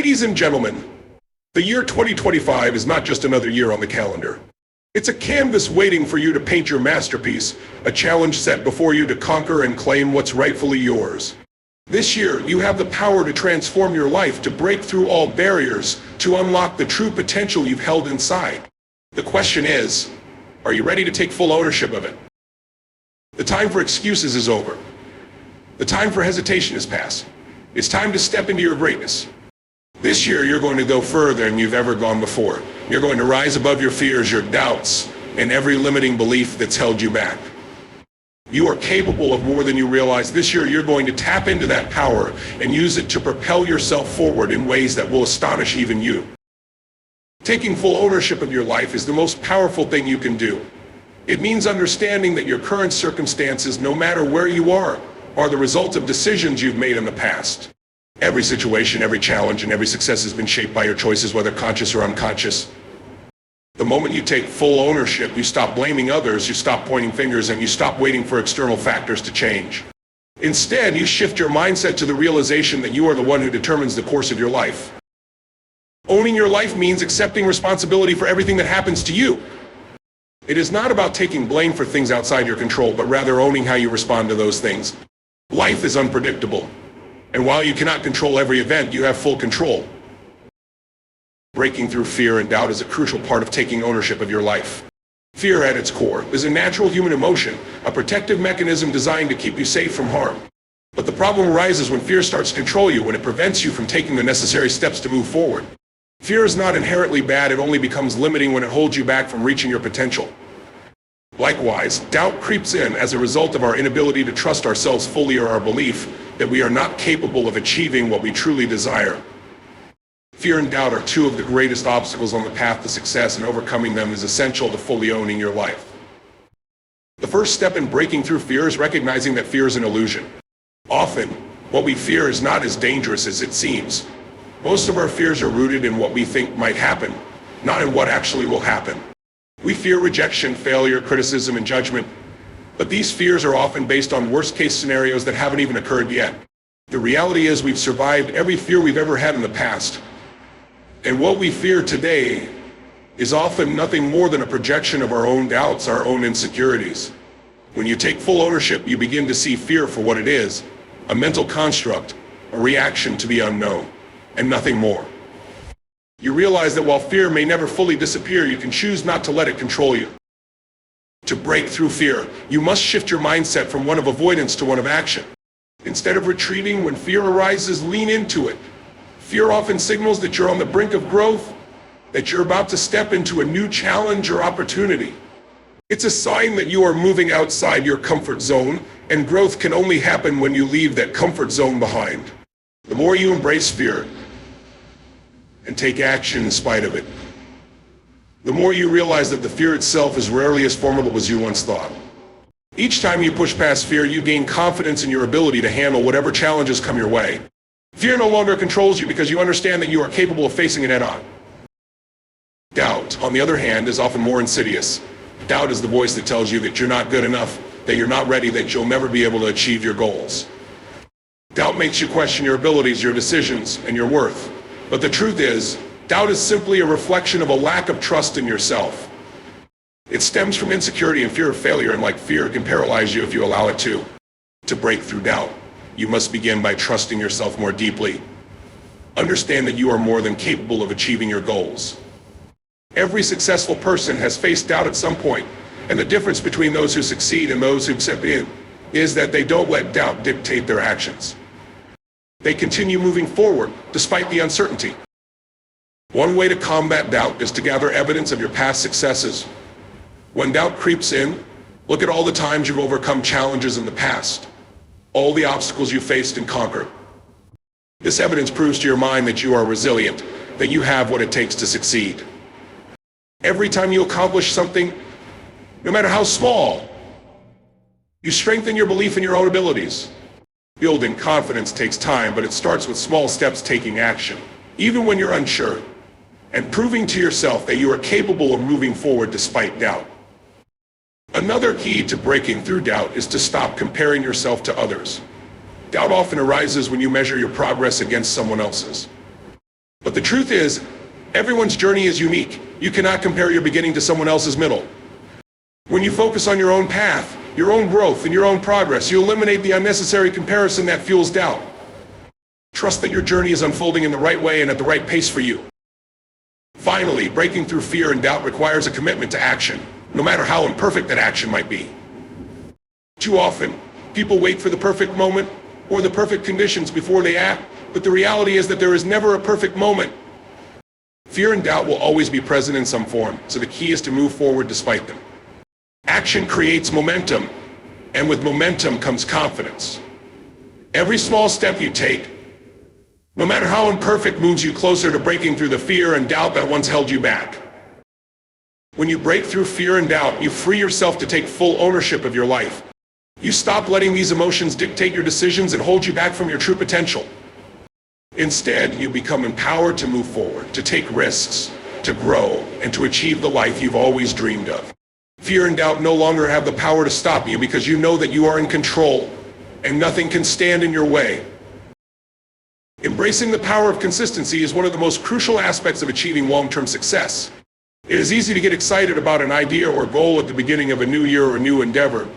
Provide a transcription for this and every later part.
Ladies and gentlemen, the year 2025 is not just another year on the calendar. It's a canvas waiting for you to paint your masterpiece, a challenge set before you to conquer and claim what's rightfully yours. This year, you have the power to transform your life, to break through all barriers, to unlock the true potential you've held inside. The question is, are you ready to take full ownership of it? The time for excuses is over. The time for hesitation is past. It's time to step into your greatness. This year, you're going to go further than you've ever gone before. You're going to rise above your fears, your doubts, and every limiting belief that's held you back. You are capable of more than you realize. This year, you're going to tap into that power and use it to propel yourself forward in ways that will astonish even you. Taking full ownership of your life is the most powerful thing you can do. It means understanding that your current circumstances, no matter where you are the result of decisions you've made in the past. Every situation, every challenge, and every success has been shaped by your choices, whether conscious or unconscious. The moment you take full ownership, you stop blaming others, you stop pointing fingers, and you stop waiting for external factors to change. Instead, you shift your mindset to the realization that you are the one who determines the course of your life. Owning your life means accepting responsibility for everything that happens to you. It is not about taking blame for things outside your control, but rather owning how you respond to those things. Life is unpredictable. And while you cannot control every event, you have full control. Breaking through fear and doubt is a crucial part of taking ownership of your life. Fear at its core is a natural human emotion, a protective mechanism designed to keep you safe from harm. But the problem arises when fear starts to control you, when it prevents you from taking the necessary steps to move forward. Fear is not inherently bad, it only becomes limiting when it holds you back from reaching your potential. Likewise, doubt creeps in as a result of our inability to trust ourselves fully, or our belief that we are not capable of achieving what we truly desire. Fear and doubt are two of the greatest obstacles on the path to success, and overcoming them is essential to fully owning your life. The first step in breaking through fear is recognizing that fear is an illusion. Often, what we fear is not as dangerous as it seems. Most of our fears are rooted in what we think might happen, not in what actually will happen. We fear rejection, failure, criticism, and judgment, but these fears are often based on worst-case scenarios that haven't even occurred yet. The reality is we've survived every fear we've ever had in the past, and what we fear today is often nothing more than a projection of our own doubts, our own insecurities. When you take full ownership, you begin to see fear for what it is, a mental construct, a reaction to the unknown, and nothing more. You realize that while fear may never fully disappear, you can choose not to let it control you. To break through fear, you must shift your mindset from one of avoidance to one of action. Instead of retreating when fear arises, lean into it. Fear often signals that you're on the brink of growth, that you're about to step into a new challenge or opportunity. It's a sign that you are moving outside your comfort zone, and growth can only happen when you leave that comfort zone behind. The more you embrace fear and take action in spite of it, the more you realize that the fear itself is rarely as formidable as you once thought. Each time you push past fear, you gain confidence in your ability to handle whatever challenges come your way. Fear no longer controls you because you understand that you are capable of facing it head-on. Doubt, on the other hand, is often more insidious. Doubt is the voice that tells you that you're not good enough, that you're not ready, that you'll never be able to achieve your goals. Doubt makes you question your abilities, your decisions, and your worth. But the truth is, doubt is simply a reflection of a lack of trust in yourself. It stems from insecurity and fear of failure, and like fear, it can paralyze you if you allow it to. To break through doubt, you must begin by trusting yourself more deeply. Understand that you are more than capable of achieving your goals. Every successful person has faced doubt at some point, and the difference between those who succeed and those who step in is that they don't let doubt dictate their actions. They continue moving forward despite the uncertainty. One way to combat doubt is to gather evidence of your past successes. When doubt creeps in, look at all the times you've overcome challenges in the past, all the obstacles you faced and conquered. This evidence proves to your mind that you are resilient, that you have what it takes to succeed. Every time you accomplish something, no matter how small, you strengthen your belief in your own abilities. Building confidence takes time, but it starts with small steps, taking action, even when you're unsure, and proving to yourself that you are capable of moving forward despite doubt. Another key to breaking through doubt is to stop comparing yourself to others. Doubt often arises when you measure your progress against someone else's. The truth is, everyone's journey is unique. You cannot compare your beginning to someone else's middle. When you focus on your own path, your own growth, and your own progress, you eliminate the unnecessary comparison that fuels doubt. Trust that your journey is unfolding in the right way and at the right pace for you. Finally, breaking through fear and doubt requires a commitment to action, no matter how imperfect that action might be. Too often, people wait for the perfect moment or the perfect conditions before they act, but the reality is that there is never a perfect moment. Fear and doubt will always be present in some form, so the key is to move forward despite them. Action creates momentum, and with momentum comes confidence. Every small step you take, no matter how imperfect, moves you closer to breaking through the fear and doubt that once held you back. When you break through fear and doubt, you free yourself to take full ownership of your life. You stop letting these emotions dictate your decisions and hold you back from your true potential. Instead, you become empowered to move forward, to take risks, to grow, and to achieve the life you've always dreamed of. Fear and doubt no longer have the power to stop you because you know that you are in control and nothing can stand in your way. Embracing the power of consistency is one of the most crucial aspects of achieving long-term success. It is easy to get excited about an idea or goal at the beginning of a new year or a new endeavor,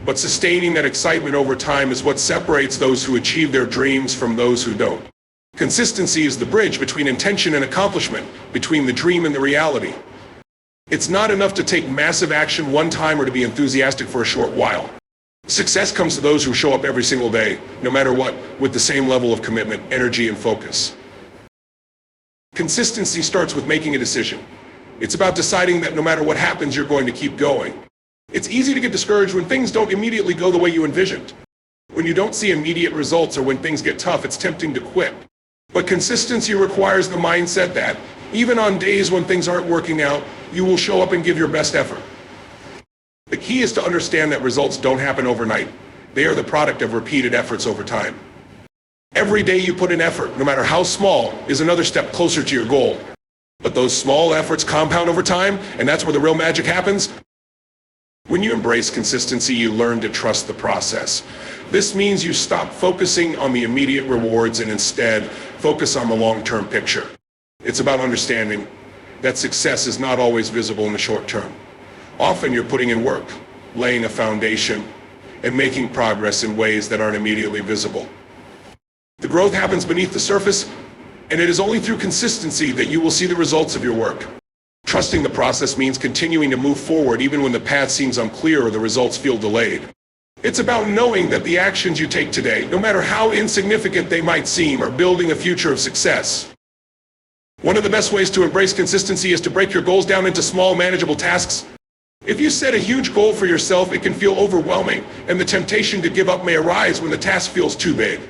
but sustaining that excitement over time is what separates those who achieve their dreams from those who don't. Consistency is the bridge between intention and accomplishment, between the dream and the reality. It's not enough to take massive action one time or to be enthusiastic for a short while. Success comes to those who show up every single day, no matter what, with the same level of commitment, energy, and focus. Consistency starts with making a decision. It's about deciding that no matter what happens, you're going to keep going. It's easy to get discouraged when things don't immediately go the way you envisioned. When you don't see immediate results or when things get tough, it's tempting to quit. But consistency requires the mindset that, even on days when things aren't working out, you will show up and give your best effort. The key is to understand that results don't happen overnight. They are the product of repeated efforts over time. Every day you put in effort, no matter how small, is another step closer to your goal. But those small efforts compound over time, and that's where the real magic happens. When you embrace consistency, you learn to trust the process. This means you stop focusing on the immediate rewards and instead focus on the long-term picture. It's about understanding that success is not always visible in the short term. Often you're putting in work, laying a foundation, and making progress in ways that aren't immediately visible. The growth happens beneath the surface, and it is only through consistency that you will see the results of your work. Trusting the process means continuing to move forward even when the path seems unclear or the results feel delayed. It's about knowing that the actions you take today, no matter how insignificant they might seem, are building a future of success. One of the best ways to embrace consistency is to break your goals down into small, manageable tasks. If you set a huge goal for yourself, it can feel overwhelming, and the temptation to give up may arise when the task feels too big.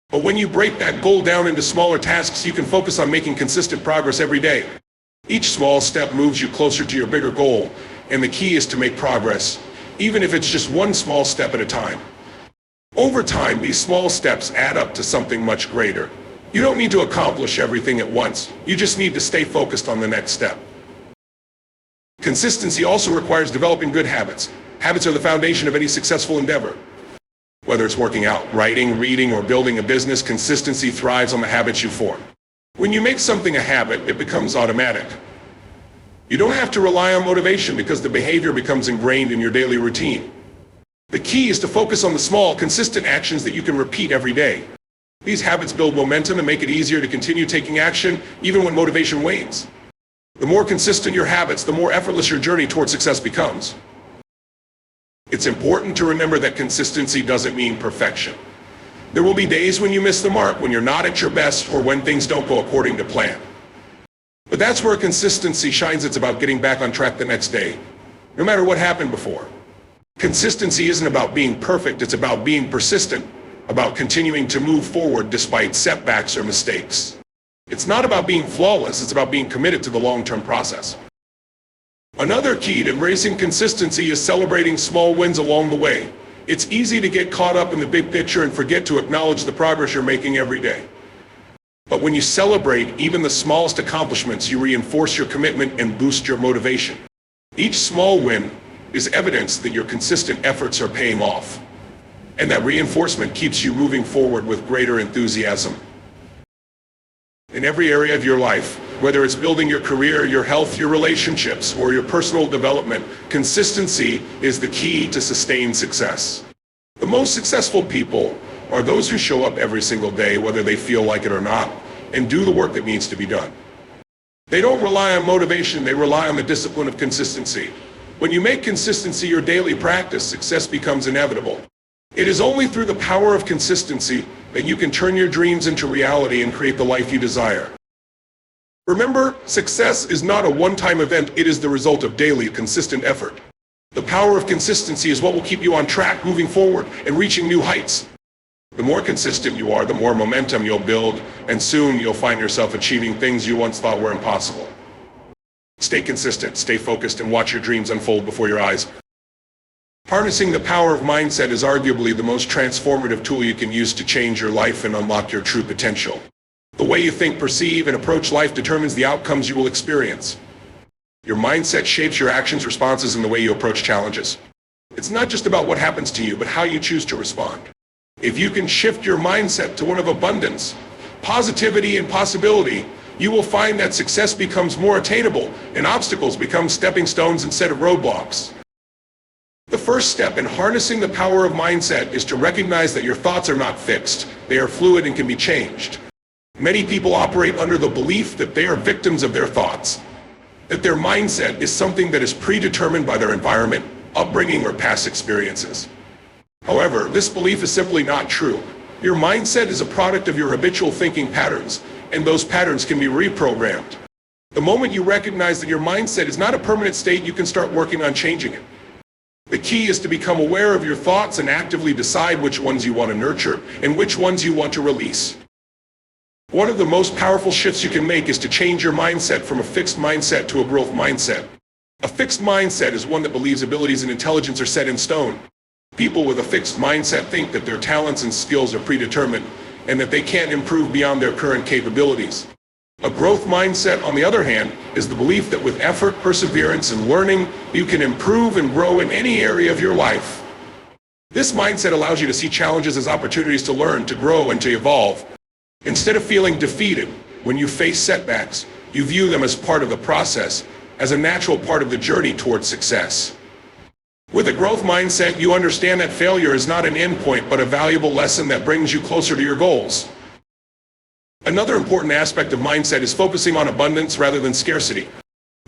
But when you break that goal down into smaller tasks, you can focus on making consistent progress every day. Each small step moves you closer to your bigger goal, and the key is to make progress, even if it's just one small step at a time. Over time, these small steps add up to something much greater. You don't need to accomplish everything at once. You just need to stay focused on the next step. Consistency also requires developing good habits. Habits are the foundation of any successful endeavor. Whether it's working out, writing, reading, or building a business, consistency thrives on the habits you form. When you make something a habit, it becomes automatic. You don't have to rely on motivation because the behavior becomes ingrained in your daily routine. The key is to focus on the small, consistent actions that you can repeat every day. These habits build momentum and make it easier to continue taking action even when motivation wanes. The more consistent your habits, the more effortless your journey toward success becomes. It's important to remember that consistency doesn't mean perfection. There will be days when you miss the mark, when you're not at your best, or when things don't go according to plan. But that's where consistency shines. It's about getting back on track the next day, no matter what happened before. Consistency isn't about being perfect, it's about being persistent, about continuing to move forward despite setbacks or mistakes. It's not about being flawless, it's about being committed to the long-term process. Another key to embracing consistency is celebrating small wins along the way. It's easy to get caught up in the big picture and forget to acknowledge the progress you're making every day. But when you celebrate even the smallest accomplishments, you reinforce your commitment and boost your motivation. Each small win is evidence that your consistent efforts are paying off, and that reinforcement keeps you moving forward with greater enthusiasm. In every area of your life, whether it's building your career, your health, your relationships, or your personal development, consistency is the key to sustained success. The most successful people are those who show up every single day, whether they feel like it or not, and do the work that needs to be done. They don't rely on motivation, they rely on the discipline of consistency. When you make consistency your daily practice, success becomes inevitable. It is only through the power of consistency that you can turn your dreams into reality and create the life you desire. Remember, success is not a one-time event, it is the result of daily, consistent effort. The power of consistency is what will keep you on track, moving forward, and reaching new heights. The more consistent you are, the more momentum you'll build, and soon you'll find yourself achieving things you once thought were impossible. Stay consistent, stay focused, and watch your dreams unfold before your eyes. Harnessing the power of mindset is arguably the most transformative tool you can use to change your life and unlock your true potential. The way you think, perceive, and approach life determines the outcomes you will experience. Your mindset shapes your actions, responses, and the way you approach challenges. It's not just about what happens to you, but how you choose to respond. If you can shift your mindset to one of abundance, positivity, and possibility, you will find that success becomes more attainable and obstacles become stepping stones instead of roadblocks. The first step in harnessing the power of mindset is to recognize that your thoughts are not fixed. They are fluid and can be changed. Many people operate under the belief that they are victims of their thoughts, that their mindset is something that is predetermined by their environment, upbringing, or past experiences. However, this belief is simply not true. Your mindset is a product of your habitual thinking patterns, and those patterns can be reprogrammed. The moment you recognize that your mindset is not a permanent state, you can start working on changing it. The key is to become aware of your thoughts and actively decide which ones you want to nurture and which ones you want to release. One of the most powerful shifts you can make is to change your mindset from a fixed mindset to a growth mindset. A fixed mindset is one that believes abilities and intelligence are set in stone. People with a fixed mindset think that their talents and skills are predetermined and that they can't improve beyond their current capabilities. A growth mindset, on the other hand, is the belief that with effort, perseverance, and learning, you can improve and grow in any area of your life. This mindset allows you to see challenges as opportunities to learn, to grow, and to evolve. Instead of feeling defeated when you face setbacks, you view them as part of the process, as a natural part of the journey towards success. With a growth mindset, you understand that failure is not an endpoint, but a valuable lesson that brings you closer to your goals. Another important aspect of mindset is focusing on abundance rather than scarcity.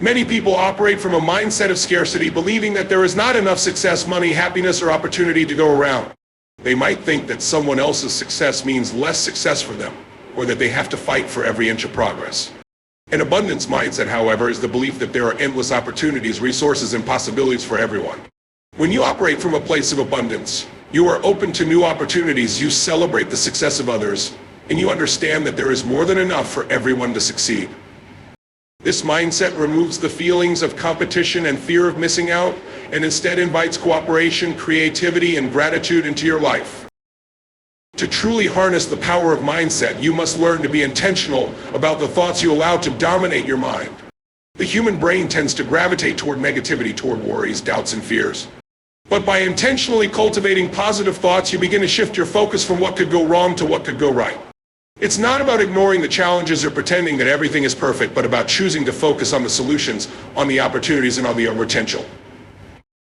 Many people operate from a mindset of scarcity, believing that there is not enough success, money, happiness, or opportunity to go around. They might think that someone else's success means less success for them, or that they have to fight for every inch of progress. An abundance mindset, however, is the belief that there are endless opportunities, resources, and possibilities for everyone. When you operate from a place of abundance, you are open to new opportunities, you celebrate the success of others, and you understand that there is more than enough for everyone to succeed. This mindset removes the feelings of competition and fear of missing out, and instead invites cooperation, creativity, and gratitude into your life. To truly harness the power of mindset, you must learn to be intentional about the thoughts you allow to dominate your mind. The human brain tends to gravitate toward negativity, toward worries, doubts, and fears. But by intentionally cultivating positive thoughts, you begin to shift your focus from what could go wrong to what could go right. It's not about ignoring the challenges or pretending that everything is perfect, but about choosing to focus on the solutions, on the opportunities, and on the potential.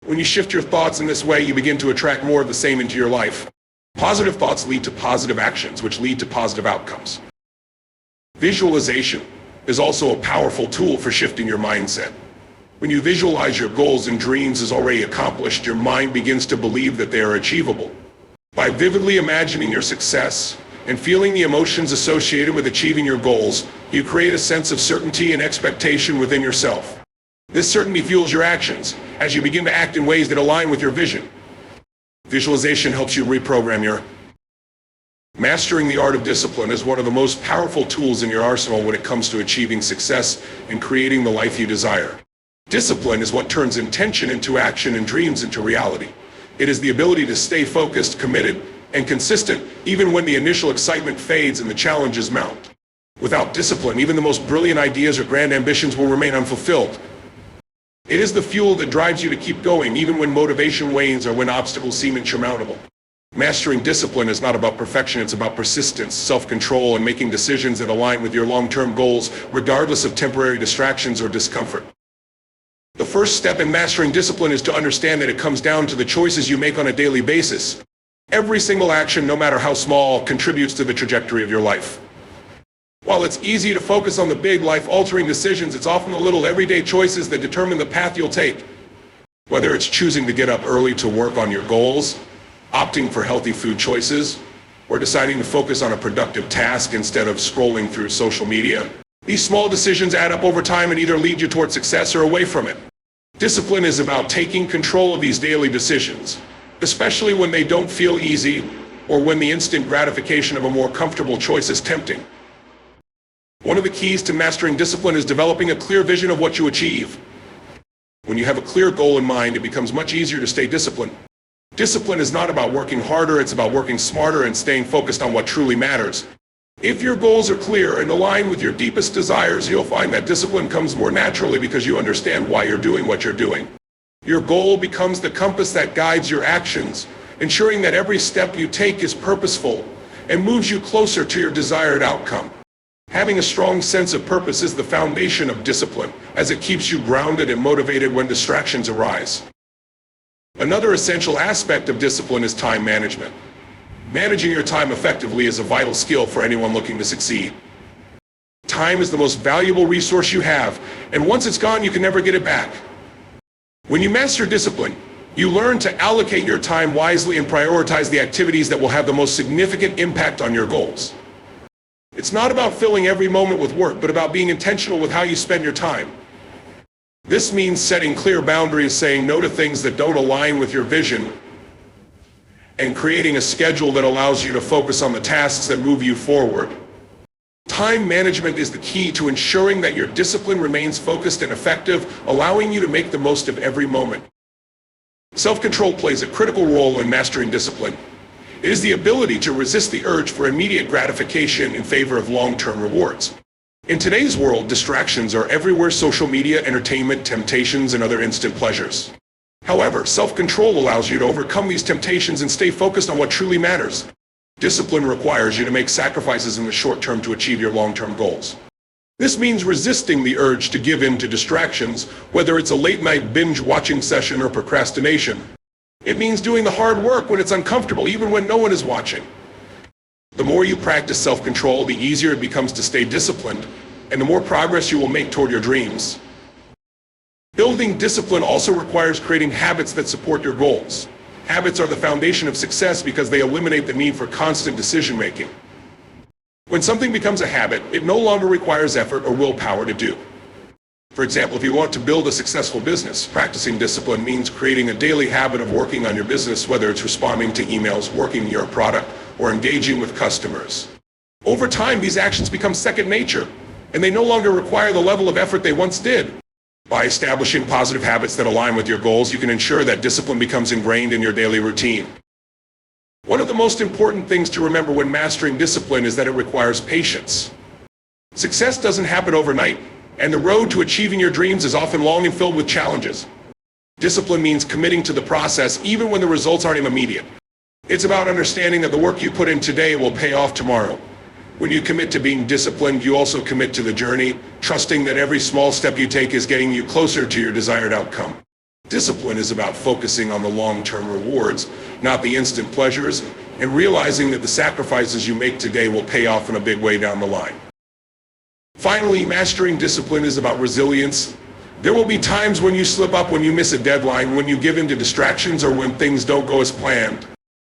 When you shift your thoughts in this way, you begin to attract more of the same into your life. Positive thoughts lead to positive actions, which lead to positive outcomes. Visualization is also a powerful tool for shifting your mindset. When you visualize your goals and dreams as already accomplished, your mind begins to believe that they are achievable. By vividly imagining your success and feeling the emotions associated with achieving your goals, you create a sense of certainty and expectation within yourself. This certainty fuels your actions as you begin to act in ways that align with your vision. Visualization helps you reprogram your. Mastering the art of discipline is one of the most powerful tools in your arsenal when it comes to achieving success and creating the life you desire. Discipline is what turns intention into action and dreams into reality. It is the ability to stay focused, committed, and consistent even when the initial excitement fades and the challenges mount. Without discipline, even the most brilliant ideas or grand ambitions will remain unfulfilled. It is the fuel that drives you to keep going even when motivation wanes or when obstacles seem insurmountable. Mastering discipline is not about perfection, it's about persistence, self-control, and making decisions that align with your long-term goals, regardless of temporary distractions or discomfort. The first step in mastering discipline is to understand that it comes down to the choices you make on a daily basis. Every single action, no matter how small, contributes to the trajectory of your life. While it's easy to focus on the big, life-altering decisions, it's often the little everyday choices that determine the path you'll take. Whether it's choosing to get up early to work on your goals, opting for healthy food choices, or deciding to focus on a productive task instead of scrolling through social media. These small decisions add up over time and either lead you toward success or away from it. Discipline is about taking control of these daily decisions, especially when they don't feel easy or when the instant gratification of a more comfortable choice is tempting. One of the keys to mastering discipline is developing a clear vision of what you achieve. When you have a clear goal in mind, it becomes much easier to stay disciplined. Discipline is not about working harder, it's about working smarter and staying focused on what truly matters. If your goals are clear and align with your deepest desires, you'll find that discipline comes more naturally because you understand why you're doing what you're doing. Your goal becomes the compass that guides your actions, ensuring that every step you take is purposeful and moves you closer to your desired outcome. Having a strong sense of purpose is the foundation of discipline, as it keeps you grounded and motivated when distractions arise. Another essential aspect of discipline is time management. Managing your time effectively is a vital skill for anyone looking to succeed. Time is the most valuable resource you have, and once it's gone, you can never get it back. When you master discipline, you learn to allocate your time wisely and prioritize the activities that will have the most significant impact on your goals. It's not about filling every moment with work, but about being intentional with how you spend your time. This means setting clear boundaries, saying no to things that don't align with your vision, and creating a schedule that allows you to focus on the tasks that move you forward. Time management is the key to ensuring that your discipline remains focused and effective, allowing you to make the most of every moment. Self-control plays a critical role in mastering discipline. It is the ability to resist the urge for immediate gratification in favor of long-term rewards. In today's world, distractions are everywhere: social media, entertainment, temptations, and other instant pleasures. However, self-control allows you to overcome these temptations and stay focused on what truly matters. Discipline requires you to make sacrifices in the short term to achieve your long-term goals. This means resisting the urge to give in to distractions, whether it's a late-night binge-watching session or procrastination. It means doing the hard work when it's uncomfortable, even when no one is watching. The more you practice self-control, the easier it becomes to stay disciplined, and the more progress you will make toward your dreams. Building discipline also requires creating habits that support your goals. Habits are the foundation of success because they eliminate the need for constant decision-making. When something becomes a habit, it no longer requires effort or willpower to do. For example, if you want to build a successful business, practicing discipline means creating a daily habit of working on your business, whether it's responding to emails, working your product, or engaging with customers. Over time, these actions become second nature, and they no longer require the level of effort they once did. By establishing positive habits that align with your goals, you can ensure that discipline becomes ingrained in your daily routine. One of the most important things to remember when mastering discipline is that it requires patience. Success doesn't happen overnight, and the road to achieving your dreams is often long and filled with challenges. Discipline means committing to the process even when the results aren't immediate. It's about understanding that the work you put in today will pay off tomorrow. When you commit to being disciplined, you also commit to the journey, trusting that every small step you take is getting you closer to your desired outcome. Discipline is about focusing on the long-term rewards, not the instant pleasures, and realizing that the sacrifices you make today will pay off in a big way down the line. Finally, mastering discipline is about resilience. There will be times when you slip up, when you miss a deadline, when you give in to distractions, or when things don't go as planned.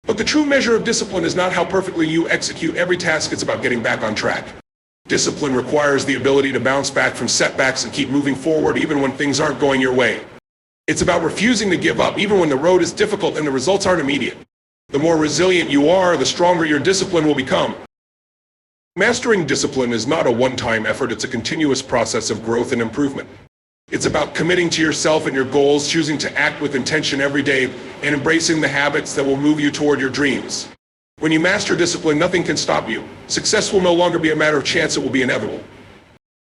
But the true measure of discipline is not how perfectly you execute every task, it's about getting back on track. Discipline requires the ability to bounce back from setbacks and keep moving forward even when things aren't going your way. It's about refusing to give up even when the road is difficult and the results aren't immediate. The more resilient you are, the stronger your discipline will become. Mastering discipline is not a one-time effort, it's a continuous process of growth and improvement. It's about committing to yourself and your goals, choosing to act with intention every day, and embracing the habits that will move you toward your dreams. When you master discipline, nothing can stop you. Success will no longer be a matter of chance, it will be inevitable.